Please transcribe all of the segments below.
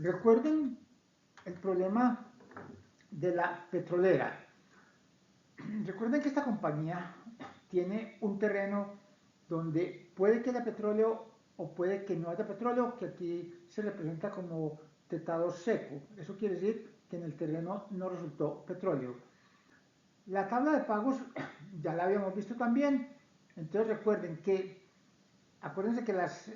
Recuerden el problema de la petrolera. Recuerden que esta compañía tiene un terreno donde puede que haya petróleo o puede que no haya petróleo, que aquí se representa como tetado seco. Eso quiere decir que en el terreno no resultó petróleo. La tabla de pagos ya la habíamos visto también. Entonces recuerden que, acuérdense que las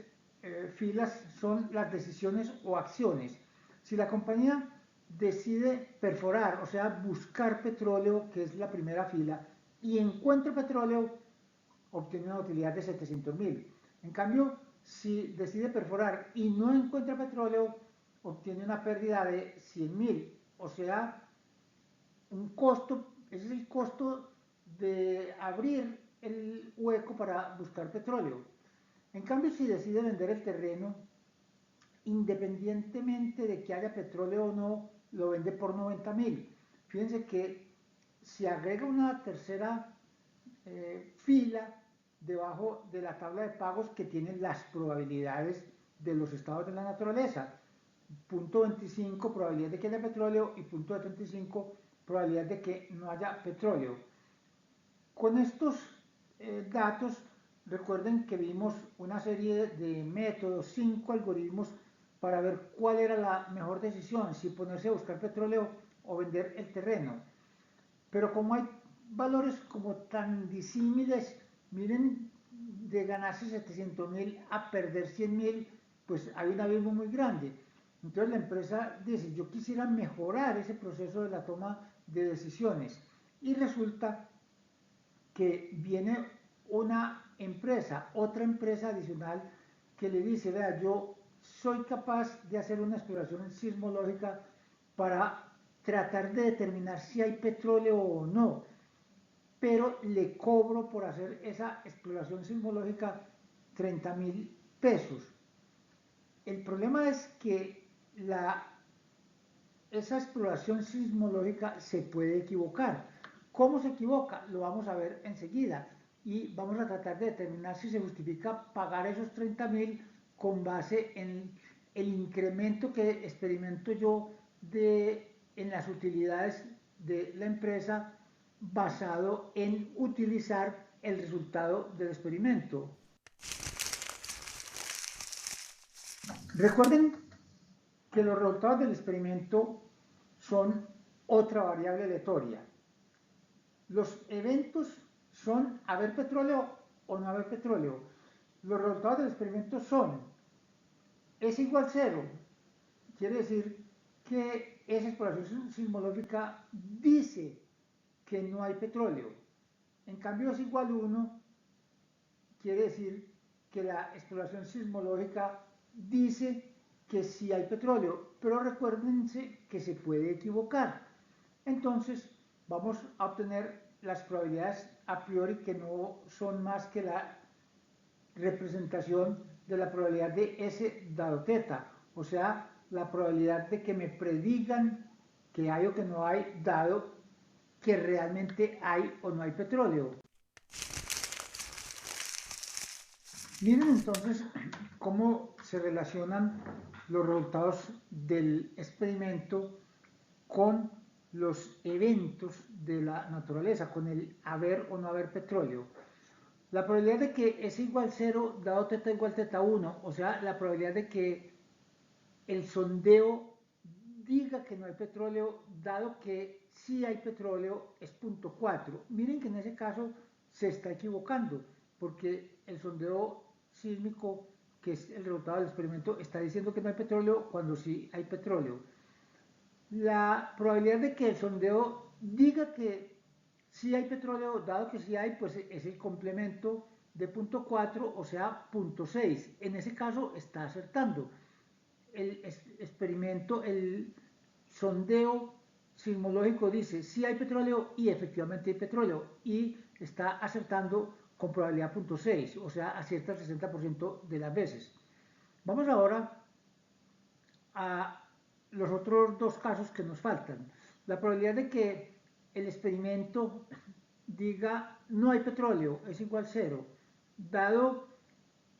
filas son las decisiones o acciones. Si la compañía decide perforar, o sea, buscar petróleo, que es la primera fila, y encuentra petróleo, obtiene una utilidad de 700.000. En cambio, si decide perforar y no encuentra petróleo, obtiene una pérdida de 100.000. O sea, un costo, ese es el costo de abrir el hueco para buscar petróleo. En cambio, si decide vender el terreno, independientemente de que haya petróleo o no, lo vende por 90.000. Fíjense que si agrega una tercera fila debajo de la tabla de pagos que tienen las probabilidades de los estados de la naturaleza. Punto 25 probabilidad de que haya petróleo y punto 75 probabilidad de que no haya petróleo. Con estos datos, recuerden que vimos una serie de métodos, 5 algoritmos para ver cuál era la mejor decisión, si ponerse a buscar petróleo o vender el terreno. Pero como hay valores como tan disímiles, miren, de ganarse 700.000 a perder 100.000, pues hay un abismo muy grande. Entonces la empresa dice, yo quisiera mejorar ese proceso de la toma de decisiones. Y resulta que viene una empresa, otra empresa adicional, que le dice, vea, yo soy capaz de hacer una exploración sismológica para tratar de determinar si hay petróleo o no, pero le cobro por hacer esa exploración sismológica 30.000 pesos. El problema es que esa exploración sismológica se puede equivocar. ¿Cómo se equivoca? Lo vamos a ver enseguida y vamos a tratar de determinar si se justifica pagar esos 30.000 con base en el incremento que experimento yo en las utilidades de la empresa basado en utilizar el resultado del experimento. Recuerden que los resultados del experimento son otra variable aleatoria. Los eventos son haber petróleo o no haber petróleo. Los resultados del experimento son es igual 0. Quiere decir que esa exploración sismológica dice que no hay petróleo. En cambio es igual 1, quiere decir que la exploración sismológica dice que sí hay petróleo, pero recuérdense que se puede equivocar. Entonces vamos a obtener las probabilidades a priori que no son más que la representación de la probabilidad de S dado teta, o sea, la probabilidad de que me predigan que hay o que no hay, dado que realmente hay o no hay petróleo. Miren entonces cómo se relacionan los resultados del experimento con los eventos de la naturaleza, con el haber o no haber petróleo. La probabilidad de que es igual 0 dado teta igual teta 1, o sea, la probabilidad de que el sondeo diga que no hay petróleo, dado que sí hay petróleo, es 0.4. Miren que en ese caso se está equivocando, porque el sondeo sísmico, que es el resultado del experimento, está diciendo que no hay petróleo cuando sí hay petróleo. La probabilidad de que el sondeo diga que sí hay petróleo, dado que sí hay, pues es el complemento de 0.4, o sea, 0.6. En ese caso está acertando. El experimento, el sondeo sismológico dice sí hay petróleo y efectivamente hay petróleo y está acertando con probabilidad 0.6, o sea, acierta el 60% de las veces. Vamos ahora a los otros dos casos que nos faltan. La probabilidad de que el experimento diga no hay petróleo es igual 0, dado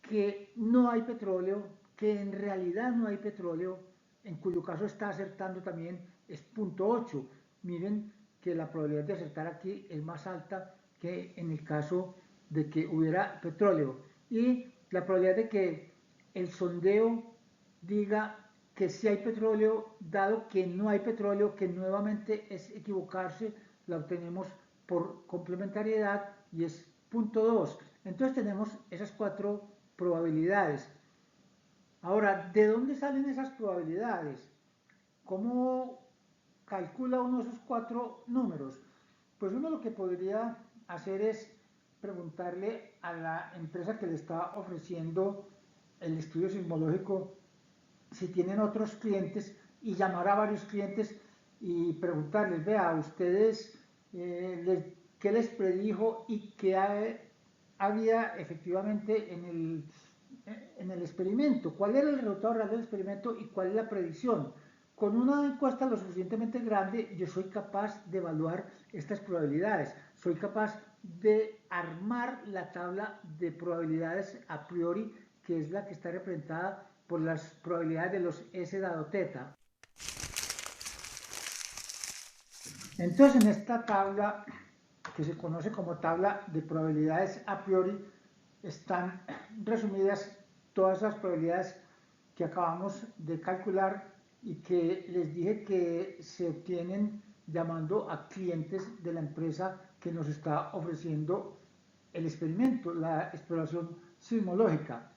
que no hay petróleo, que en realidad no hay petróleo, en cuyo caso está acertando también, es 0.8. Miren que la probabilidad de acertar aquí es más alta que en el caso de que hubiera petróleo. Y la probabilidad de que el sondeo diga que sí hay petróleo, dado que no hay petróleo, que nuevamente es equivocarse, la obtenemos por complementariedad y es 0.2. Entonces tenemos esas 4 probabilidades. Ahora, ¿de dónde salen esas probabilidades? ¿Cómo calcula uno esos 4 números? Pues uno lo que podría hacer es preguntarle a la empresa que le está ofreciendo el estudio sismológico si tienen otros clientes y llamar a varios clientes y preguntarles, vea, ustedes, qué les predijo y qué había efectivamente en el experimento, cuál era el resultado real del experimento y cuál es la predicción. Con una encuesta lo suficientemente grande, yo soy capaz de evaluar estas probabilidades, soy capaz de armar la tabla de probabilidades a priori, que es la que está representada por las probabilidades de los S dado teta. Entonces, en esta tabla, que se conoce como tabla de probabilidades a priori, están resumidas todas las probabilidades que acabamos de calcular y que les dije que se obtienen llamando a clientes de la empresa que nos está ofreciendo el experimento, la exploración sismológica.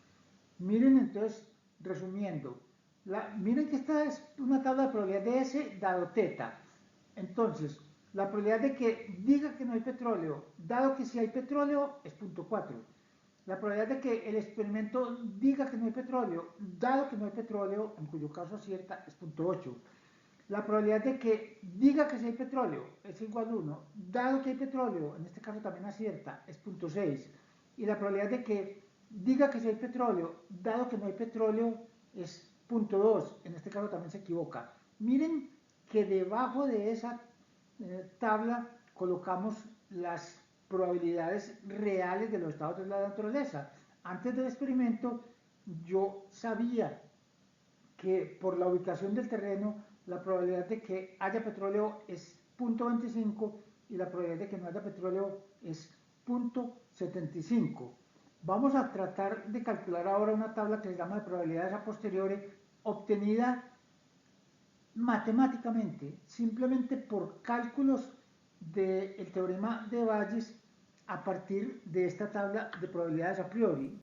Miren entonces, resumiendo, miren que esta es una tabla de probabilidad de S dado teta. Entonces, la probabilidad de que diga que no hay petróleo, dado que si hay petróleo, es 0.4. La probabilidad de que el experimento diga que no hay petróleo, dado que no hay petróleo, en cuyo caso acierta, es 0.8. La probabilidad de que diga que si hay petróleo es igual a 1, dado que hay petróleo, en este caso también acierta, es 0.6. Y la probabilidad de que diga que si hay petróleo, dado que no hay petróleo, es 0.2. En este caso también se equivoca. Miren que debajo de esa tabla colocamos las probabilidades reales de los estados de la naturaleza. Antes del experimento yo sabía que por la ubicación del terreno la probabilidad de que haya petróleo es 0.25 y la probabilidad de que no haya petróleo es 0.75. Vamos a tratar de calcular ahora una tabla que se llama de probabilidades a posteriori, obtenida matemáticamente, simplemente por cálculos del teorema de Bayes a partir de esta tabla de probabilidades a priori.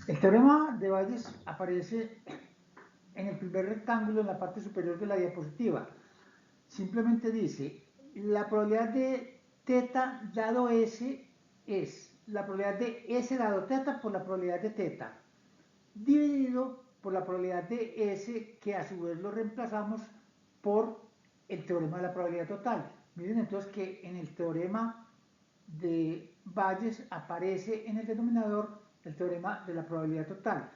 El teorema de Bayes aparece en el primer rectángulo en la parte superior de la diapositiva. Simplemente dice, la probabilidad de teta dado S es la probabilidad de S dado teta por la probabilidad de teta, dividido por la probabilidad de S, que a su vez lo reemplazamos por el teorema de la probabilidad total. Miren entonces que en el teorema de Bayes aparece en el denominador el teorema de la probabilidad total.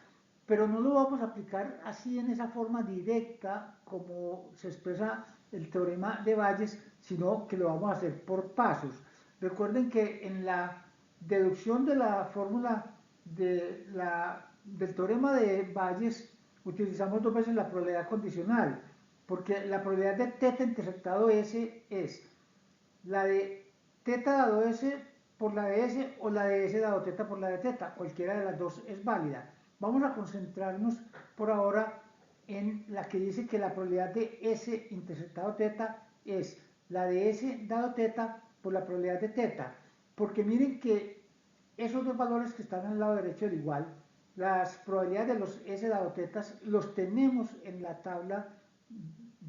Pero no lo vamos a aplicar así en esa forma directa como se expresa el teorema de Bayes, sino que lo vamos a hacer por pasos. Recuerden que en la deducción de la fórmula del teorema de Bayes utilizamos 2 veces la probabilidad condicional, porque la probabilidad de teta intersectado S es la de teta dado S por la de S o la de S dado teta por la de teta. Cualquiera de las dos es válida. Vamos a concentrarnos por ahora en la que dice que la probabilidad de S intersectado teta es la de S dado teta por la probabilidad de teta. Porque miren que esos dos valores que están al lado derecho del igual, las probabilidades de los S dado tetas los tenemos en la tabla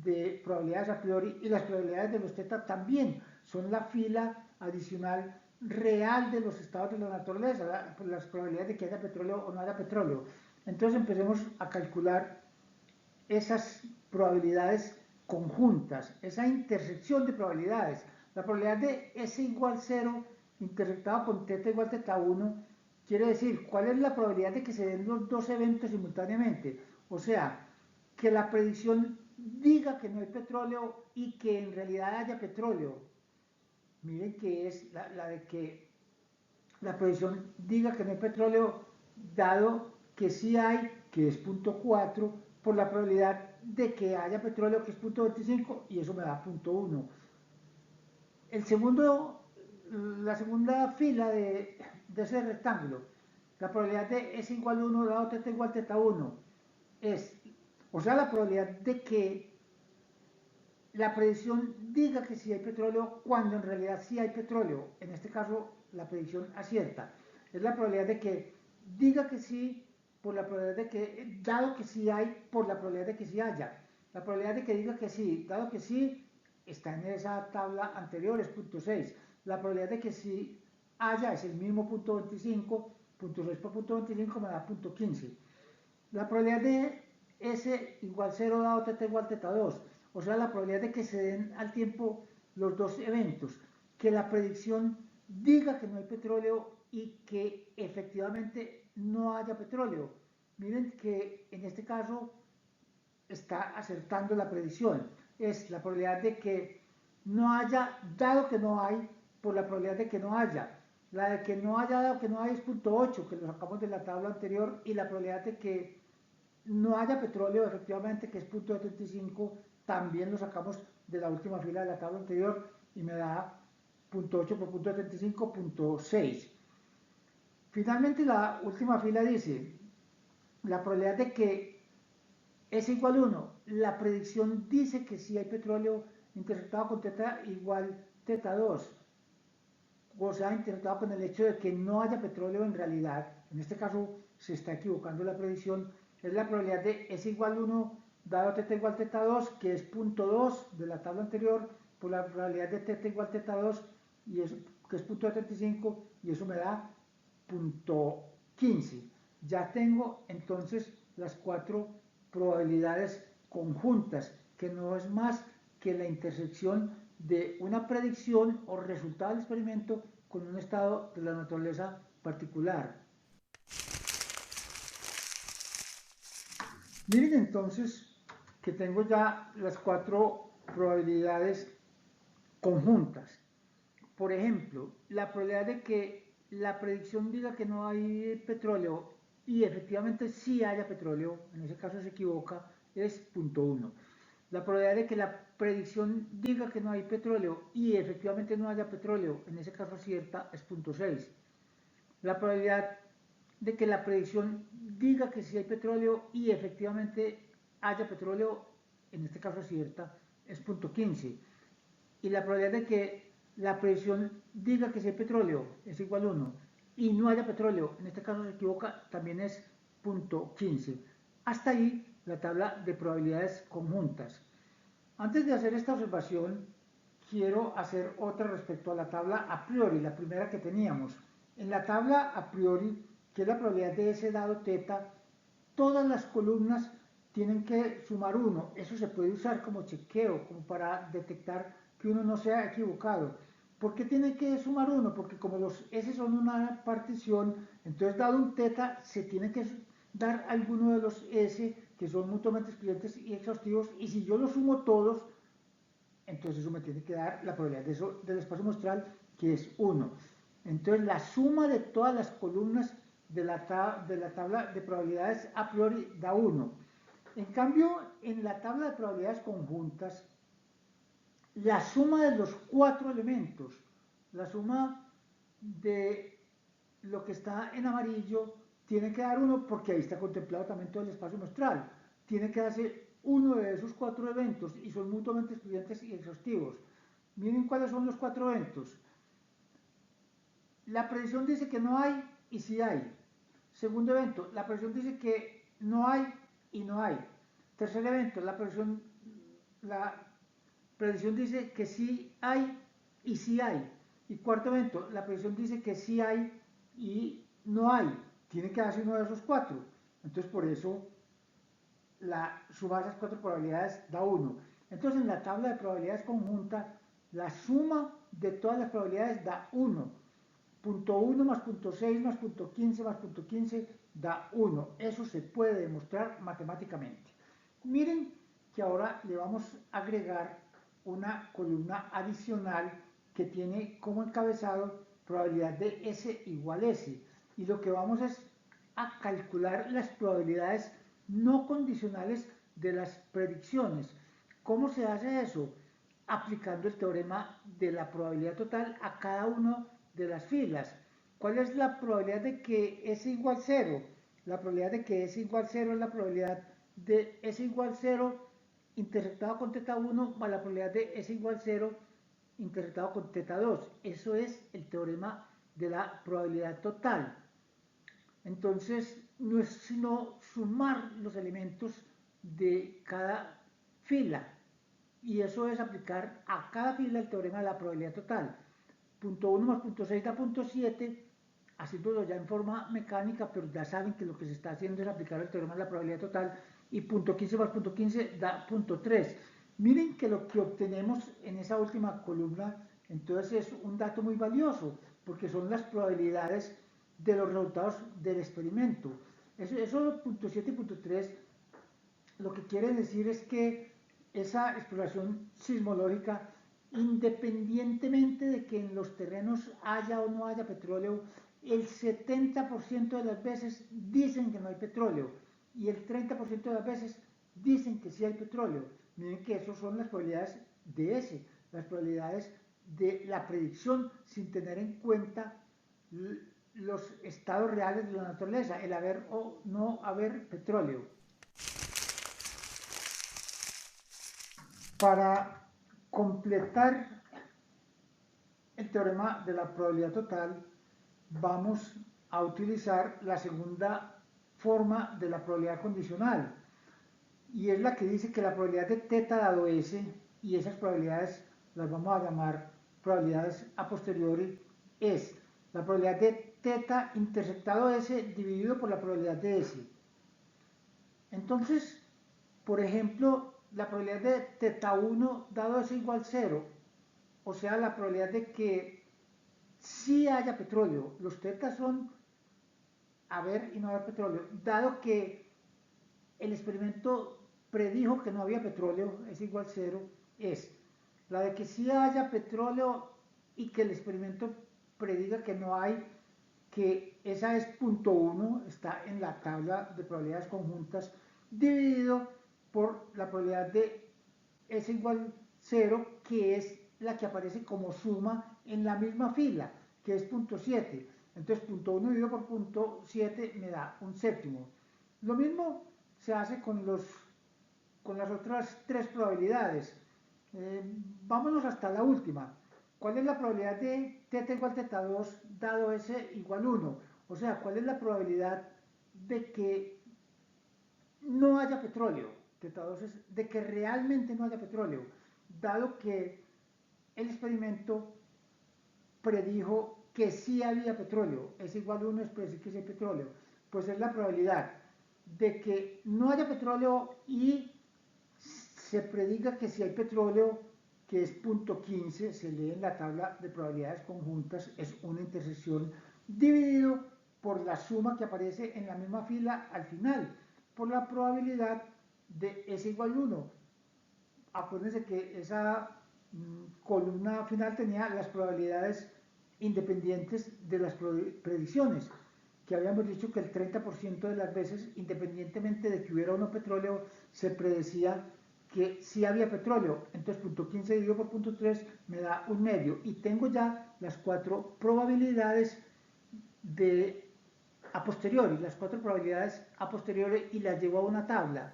de probabilidades a priori y las probabilidades de los teta también son la fila adicional real de los estados de la naturaleza, las probabilidades de que haya petróleo o no haya petróleo. Entonces empecemos a calcular esas probabilidades conjuntas, esa intersección de probabilidades. La probabilidad de S igual 0 intersectado con teta igual teta 1 quiere decir cuál es la probabilidad de que se den los dos eventos simultáneamente. O sea, que la predicción diga que no hay petróleo y que en realidad haya petróleo. Miren que es la de que la predicción diga que no hay petróleo dado que sí hay, que es 0.4, por la probabilidad de que haya petróleo, que es 0.25, y eso me da 0.1. La segunda fila de ese rectángulo, la probabilidad de S igual 1 dado θ igual θ1, o sea, la probabilidad de que la predicción diga que sí hay petróleo cuando en realidad sí hay petróleo. En este caso, la predicción acierta. Es la probabilidad de que diga que sí por la probabilidad de que, dado que sí hay, por la probabilidad de que sí haya. La probabilidad de que diga que sí, dado que sí, está en esa tabla anterior, es 0.6. La probabilidad de que sí haya es el mismo 0.25, 0.6 por 0.25 me da 0.15. La probabilidad de S igual 0 dado θ igual θ2, o sea, la probabilidad de que se den al tiempo los dos eventos, que la predicción diga que no hay petróleo y que efectivamente no haya petróleo. Miren que en este caso está acertando la predicción. Es la probabilidad de que no haya, dado que no hay, por la probabilidad de que no haya. La de que no haya dado que no hay es 0.8, que lo sacamos de la tabla anterior, y la probabilidad de que no haya petróleo, efectivamente, que es 0.75, también lo sacamos de la última fila de la tabla anterior y me da 0.8 por 0.75, 0.6. Finalmente, la última fila dice, la probabilidad de que es igual a 1, la predicción dice que si hay petróleo interceptado con θ igual θ2, o sea, interceptado con el hecho de que no haya petróleo en realidad. En este caso se está equivocando la predicción. Es la probabilidad de S igual 1 dado θ igual θ2, que es 0.2 de la tabla anterior, por la probabilidad de θ igual θ2, y eso, que es 0.75, y eso me da 0.15. Ya tengo entonces las cuatro probabilidades conjuntas, que no es más que la intersección de una predicción o resultado del experimento con un estado de la naturaleza particular. Miren entonces que tengo ya las cuatro probabilidades conjuntas. Por ejemplo, la probabilidad de que la predicción diga que no hay petróleo y efectivamente sí haya petróleo, en ese caso se equivoca, es 0.1. La probabilidad de que la predicción diga que no hay petróleo y efectivamente no haya petróleo, en ese caso acierta, es 0.6. La probabilidad de que la predicción diga que sí hay petróleo y efectivamente haya petróleo, en este caso acierta, es 0.15. Y la probabilidad de que la predicción diga que si hay petróleo es igual a 1 y no haya petróleo, en este caso se equivoca, también es 0.15. Hasta ahí la tabla de probabilidades conjuntas. Antes de hacer esta observación, quiero hacer otra respecto a la tabla a priori, la primera que teníamos. En la tabla a priori, que es la probabilidad de S dado θ, todas las columnas tienen que sumar 1. Eso se puede usar como chequeo, como para detectar que uno no se ha equivocado. ¿Por qué tiene que sumar 1? Porque como los S son una partición, entonces dado un θ, se tiene que dar alguno de los S que son mutuamente excluyentes y exhaustivos, y si yo los sumo todos, entonces eso me tiene que dar la probabilidad de eso, del espacio muestral, que es 1. Entonces la suma de todas las columnas de la tabla de probabilidades a priori da 1. En cambio, en la tabla de probabilidades conjuntas, la suma de los cuatro elementos, la suma de lo que está en amarillo, tiene que dar 1 porque ahí está contemplado también todo el espacio muestral. Tiene que darse uno de esos cuatro eventos y son mutuamente excluyentes y exhaustivos. Miren cuáles son los cuatro eventos. La predicción dice que no hay y sí hay. Segundo evento, la predicción dice que no hay y no hay. Tercer evento, la predicción dice que sí hay y sí hay. Y cuarto evento, la predicción dice que sí hay y no hay. Tiene que darse uno de esos cuatro. Entonces por eso la suma de esas cuatro probabilidades da 1. Entonces en la tabla de probabilidades conjunta, la suma de todas las probabilidades da 1. Punto 1 más punto 6 más punto 15 más punto 15 da 1. Eso se puede demostrar matemáticamente. Miren que ahora le vamos a agregar una columna adicional que tiene como encabezado probabilidad de S igual S. Y lo que vamos es a calcular las probabilidades no condicionales de las predicciones. ¿Cómo se hace eso? Aplicando el teorema de la probabilidad total a cada una de las filas. ¿Cuál es la probabilidad de que s igual 0? La probabilidad de que s igual 0 es la probabilidad de s igual 0 intersectado con teta 1 más la probabilidad de s igual 0 intersectado con teta 2. Eso es el teorema de la probabilidad total. Entonces, no es sino sumar los elementos de cada fila. Y eso es aplicar a cada fila el teorema de la probabilidad total. Punto 1 más punto 6 da punto 7, haciéndolo ya en forma mecánica, pero ya saben que lo que se está haciendo es aplicar el teorema de la probabilidad total. Y punto 15 más punto 15 da punto 3. Miren que lo que obtenemos en esa última columna, entonces es un dato muy valioso, porque son las probabilidades de los resultados del experimento. Eso punto 7 y punto 3 lo que quiere decir es que esa exploración sismológica, independientemente de que en los terrenos haya o no haya petróleo, el 70% de las veces dicen que no hay petróleo y el 30% de las veces dicen que sí hay petróleo. Miren que esas son las probabilidades de ese, las probabilidades de la predicción sin tener en cuenta los estados reales de la naturaleza, el haber o no haber petróleo. Para completar el teorema de la probabilidad total, vamos a utilizar la segunda forma de la probabilidad condicional, y es la que dice que la probabilidad de teta dado s, y esas probabilidades las vamos a llamar probabilidades a posteriori, es la probabilidad de teta intersectado s dividido por la probabilidad de s. Entonces, por ejemplo, la probabilidad de teta 1 dado s igual 0, o sea, la probabilidad de que sí haya petróleo. Los tetas son haber y no haber petróleo. Dado que el experimento predijo que no había petróleo, es igual 0, es la de que sí haya petróleo y que el experimento prediga que no hay, que esa es punto 1, está en la tabla de probabilidades conjuntas, dividido por la probabilidad de s igual 0, que es la que aparece como suma en la misma fila, que es punto 7. Entonces, punto 1 dividido por punto 7 me da un séptimo. Lo mismo se hace con las otras tres probabilidades. Vámonos hasta la última. ¿Cuál es la probabilidad de teta igual teta 2 dado s igual 1? O sea, ¿cuál es la probabilidad de que no haya petróleo? Teta 2 es de que realmente no haya petróleo, dado que el experimento predijo que sí había petróleo. S igual 1 es predecir que sí hay petróleo. Pues es la probabilidad de que no haya petróleo y se prediga que si hay petróleo, que es punto 15, se lee en la tabla de probabilidades conjuntas, es una intersección dividido por la suma que aparece en la misma fila al final, por la probabilidad de s igual 1. Acuérdense que esa columna final tenía las probabilidades independientes de las predicciones, que habíamos dicho que el 30% de las veces, independientemente de que hubiera o no petróleo, se predecía que sí había petróleo. Entonces, punto 15 dividido por punto 3 me da un medio. Y tengo ya las cuatro probabilidades a posteriori, las cuatro probabilidades a posteriori, y las llevo a una tabla.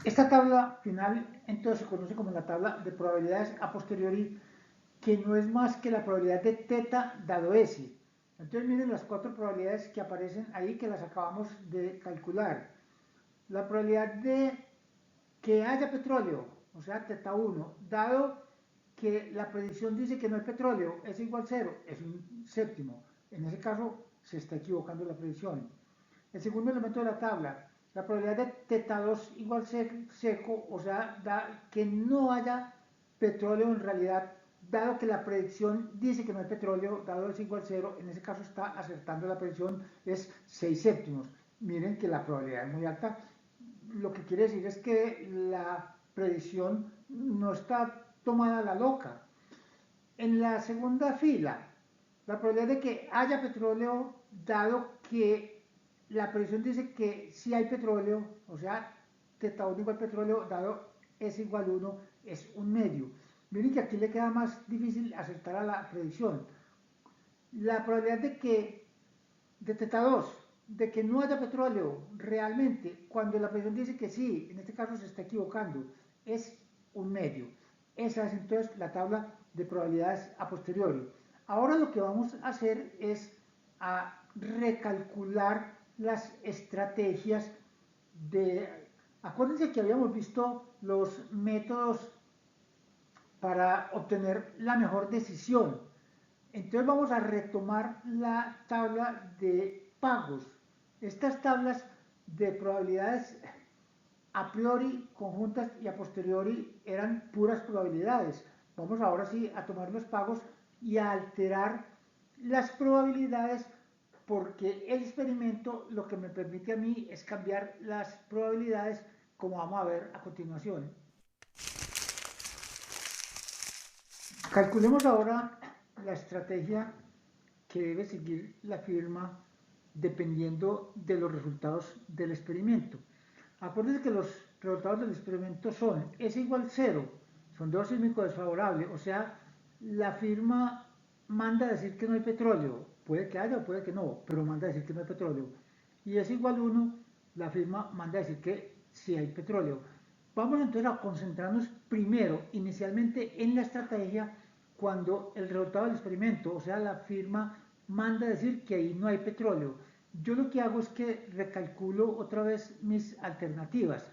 Esta tabla final entonces se conoce como la tabla de probabilidades a posteriori, que no es más que la probabilidad de teta dado s. Entonces miren las cuatro probabilidades que aparecen ahí, que las acabamos de calcular. La probabilidad de que haya petróleo, o sea, teta 1, dado que la predicción dice que no hay petróleo, es igual 0, es un séptimo. En ese caso se está equivocando la predicción. El segundo elemento de la tabla, la probabilidad de teta 2 igual seco, o sea, que no haya petróleo en realidad, dado que la predicción dice que no hay petróleo, dado es igual 0, en ese caso está acertando la predicción, es 6 séptimos. Miren que la probabilidad es muy alta. Lo que quiere decir es que la predicción no está tomada a la loca. En la segunda fila, la probabilidad de que haya petróleo, dado que la predicción dice que si hay petróleo, o sea, θ1 igual petróleo, dado S igual 1, es un medio. Miren que aquí le queda más difícil acertar a la predicción. La probabilidad de θ2, de que no haya petróleo realmente, cuando la predicción dice que sí, en este caso se está equivocando, es un medio. Esa es entonces la tabla de probabilidades a posteriori. Ahora lo que vamos a hacer es a recalcular las estrategias de... Acuérdense que habíamos visto los métodos para obtener la mejor decisión. Entonces vamos a retomar la tabla de pagos. Estas tablas de probabilidades a priori, conjuntas y a posteriori eran puras probabilidades. Vamos ahora sí a tomar los pagos y a alterar las probabilidades, porque el experimento lo que me permite a mí es cambiar las probabilidades, como vamos a ver a continuación. Calculemos ahora la estrategia que debe seguir la firma dependiendo de los resultados del experimento. Acuérdense que los resultados del experimento son S igual 0, sondeo sísmico desfavorable, o sea, la firma manda a decir que no hay petróleo, puede que haya o puede que no, pero manda a decir que no hay petróleo. Y S igual 1, la firma manda a decir que sí hay petróleo. Vamos entonces a concentrarnos primero, inicialmente, en la estrategia cuando el resultado del experimento, o sea, la firma manda a decir que ahí no hay petróleo. Yo lo que hago es que recalculo otra vez mis alternativas.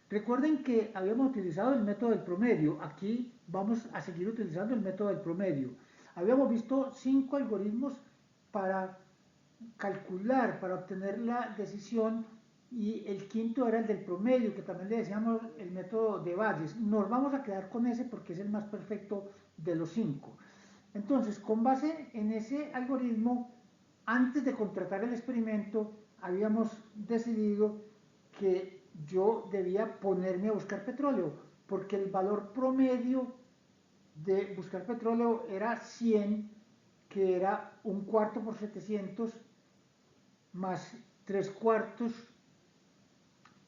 Recuerden que habíamos utilizado el método del promedio. Aquí vamos a seguir utilizando el método del promedio. Habíamos visto 5 algoritmos para calcular, para obtener la decisión, y el quinto era el del promedio, que también le decíamos el método de Bayes. Nos vamos a quedar con ese porque es el más perfecto de los 5. Entonces, con base en ese algoritmo, antes de contratar el experimento, habíamos decidido que yo debía ponerme a buscar petróleo, porque el valor promedio de buscar petróleo era 100, que era un cuarto por 700, más 3 cuartos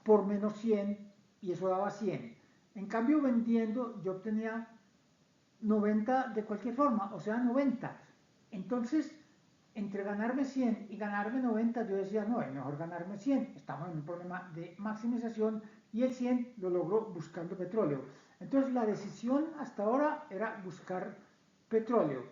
por menos 100, y eso daba 100. En cambio, vendiendo, yo obtenía 90 de cualquier forma, o sea, 90. Entonces, entre ganarme 100 y ganarme 90, yo decía, no, es mejor ganarme 100. Estamos en un problema de maximización y el 100 lo logro buscando petróleo. Entonces, la decisión hasta ahora era buscar petróleo.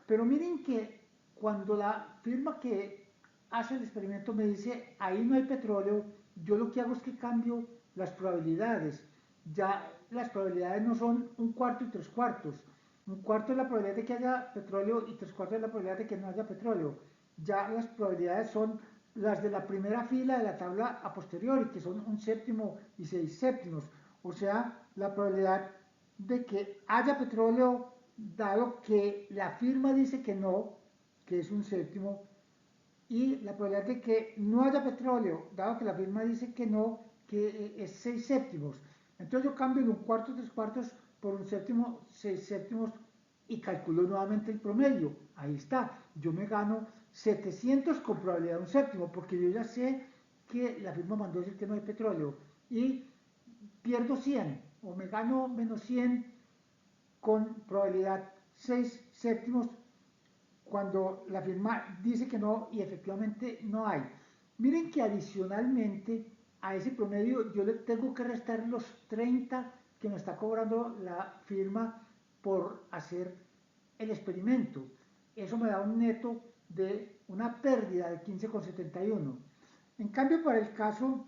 Pero miren que cuando la firma que hace el experimento me dice, ahí no hay petróleo, yo lo que hago es que cambio las probabilidades. Ya las probabilidades no son un cuarto y 3 cuartos. Un cuarto es la probabilidad de que haya petróleo y 3 cuartos es la probabilidad de que no haya petróleo. Ya las probabilidades son las de la primera fila de la tabla a posteriori, que son un séptimo y 6 séptimos. O sea, la probabilidad de que haya petróleo, dado que la firma dice que no, que es un séptimo, y la probabilidad de que no haya petróleo, dado que la firma dice que no, que es 6 séptimos. Entonces yo cambio de un cuarto, 3 cuartos por un séptimo, 6 séptimos, y calculo nuevamente el promedio. Ahí está, yo me gano 700 con probabilidad de un séptimo, porque yo ya sé que la firma mandó decir que no hay petróleo, y pierdo 100, o me gano menos 100 con probabilidad 6 séptimos, cuando la firma dice que no y efectivamente no hay. Miren que adicionalmente a ese promedio yo le tengo que restar los 30 que me está cobrando la firma por hacer el experimento. Eso me da un neto de una pérdida de 15,71. En cambio, para el caso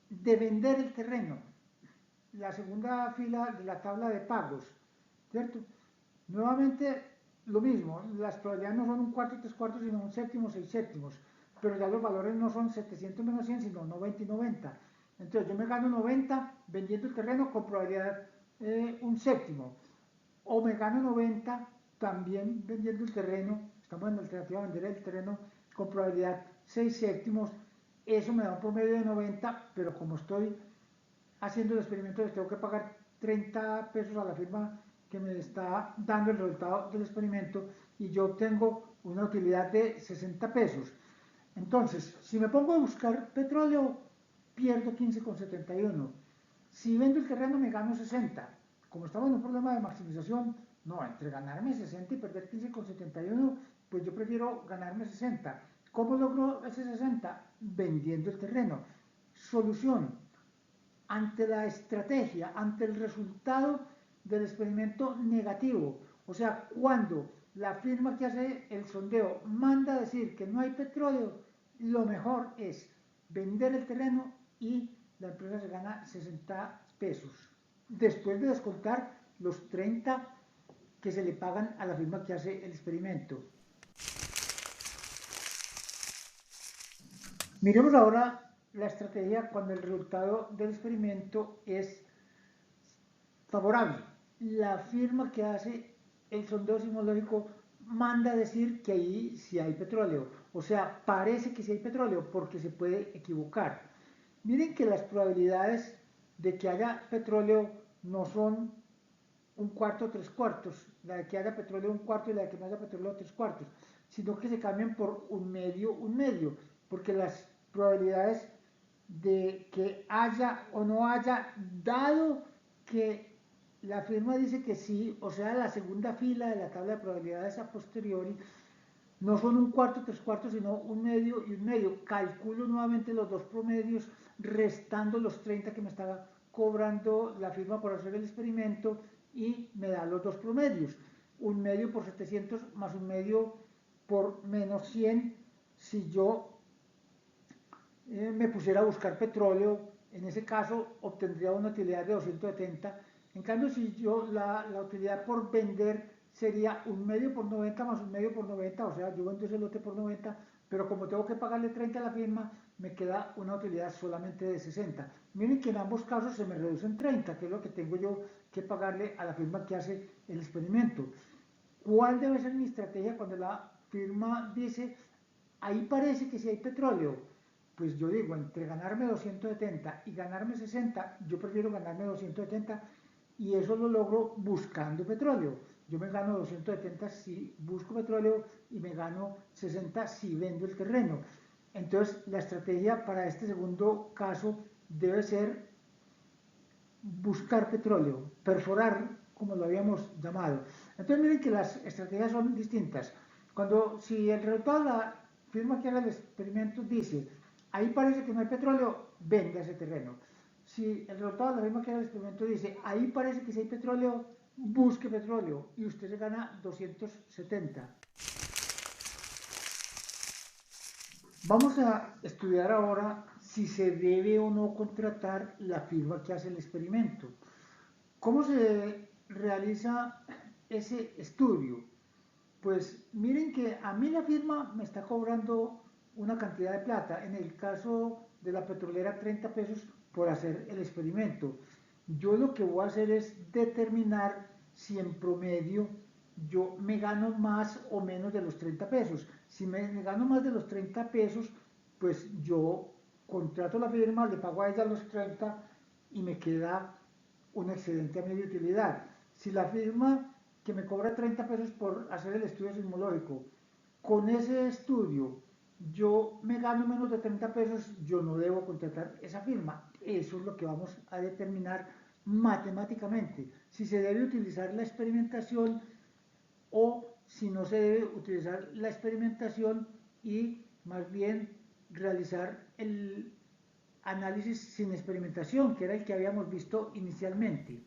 de vender el terreno, la segunda fila de la tabla de pagos, ¿cierto? Nuevamente lo mismo, las probabilidades no son un cuarto y 3 cuartos, sino un séptimo, 6 séptimos, pero ya los valores no son 700 menos 100, sino 90 y 90. Entonces yo me gano 90 vendiendo el terreno con probabilidad un séptimo, o me gano 90 también vendiendo el terreno, estamos en la alternativa de vender el terreno con probabilidad 6 séptimos, eso me da un promedio de 90, pero como estoy haciendo el experimento les tengo que pagar 30 pesos a la firma que me está dando el resultado del experimento y yo obtengo una utilidad de 60 pesos. Entonces, si me pongo a buscar petróleo, pierdo 15,71. Si vendo el terreno, me gano 60. Como estamos en un problema de maximización, no, entre ganarme 60 y perder 15,71, pues yo prefiero ganarme 60. ¿Cómo logro ese 60? Vendiendo el terreno. Solución: ante la estrategia, ante el resultado del experimento negativo, o sea, cuando la firma que hace el sondeo manda a decir que no hay petróleo, lo mejor es vender el terreno y la empresa se gana 60 pesos, después de descontar los 30 que se le pagan a la firma que hace el experimento. Miremos ahora la estrategia cuando el resultado del experimento es favorable. La firma que hace el sondeo sismológico manda a decir que ahí sí hay petróleo. O sea, parece que sí hay petróleo porque se puede equivocar. Miren que las probabilidades de que haya petróleo no son un cuarto, tres cuartos, la de que haya petróleo un cuarto y la de que no haya petróleo tres cuartos, sino que se cambian por un medio, porque las probabilidades de que haya o no haya, dado que la firma dice que sí, o sea, la segunda fila de la tabla de probabilidades a posteriori, no son un cuarto, tres cuartos, sino un medio y un medio. Calculo nuevamente los dos promedios, restando los 30 que me estaba cobrando la firma por hacer el experimento y me da los dos promedios. Un medio por 700 más un medio por menos 100. Si yo me pusiera a buscar petróleo, en ese caso obtendría una utilidad de 270. En cambio, si yo la utilidad por vender sería un medio por 90 más un medio por 90, o sea, yo vendo ese lote por 90, pero como tengo que pagarle 30 a la firma, me queda una utilidad solamente de 60. Miren que en ambos casos se me reducen 30, que es lo que tengo yo que pagarle a la firma que hace el experimento. ¿Cuál debe ser mi estrategia cuando la firma dice, ahí parece que sí hay petróleo? Pues yo digo, entre ganarme 270 y ganarme 60, yo prefiero ganarme 270 y eso lo logro buscando petróleo. Yo me gano 270 si busco petróleo y me gano 60 si vendo el terreno. Entonces, la estrategia para este segundo caso debe ser buscar petróleo, perforar, como lo habíamos llamado. Entonces, miren que las estrategias son distintas. Si el resultado de la firma que haga el experimento dice, ahí parece que no hay petróleo, venda ese terreno. Si el resultado de la firma que haga el experimento dice, ahí parece que sí hay petróleo, busque petróleo y usted se gana 270. Vamos a estudiar ahora si se debe o no contratar la firma que hace el experimento. ¿Cómo se realiza ese estudio? Pues miren que a mí la firma me está cobrando una cantidad de plata, en el caso de la petrolera 30 pesos por hacer el experimento. Yo lo que voy a hacer es determinar si en promedio yo me gano más o menos de los 30 pesos. Si me gano más de los 30 pesos, pues yo contrato la firma, le pago a ella los 30 y me queda un excedente a media utilidad. Si la firma que me cobra 30 pesos por hacer el estudio sismológico, con ese estudio yo me gano menos de 30 pesos, yo no debo contratar esa firma. Eso es lo que vamos a determinar matemáticamente. Si se debe utilizar la experimentación o si no se debe utilizar la experimentación y más bien realizar el análisis sin experimentación, que era el que habíamos visto inicialmente.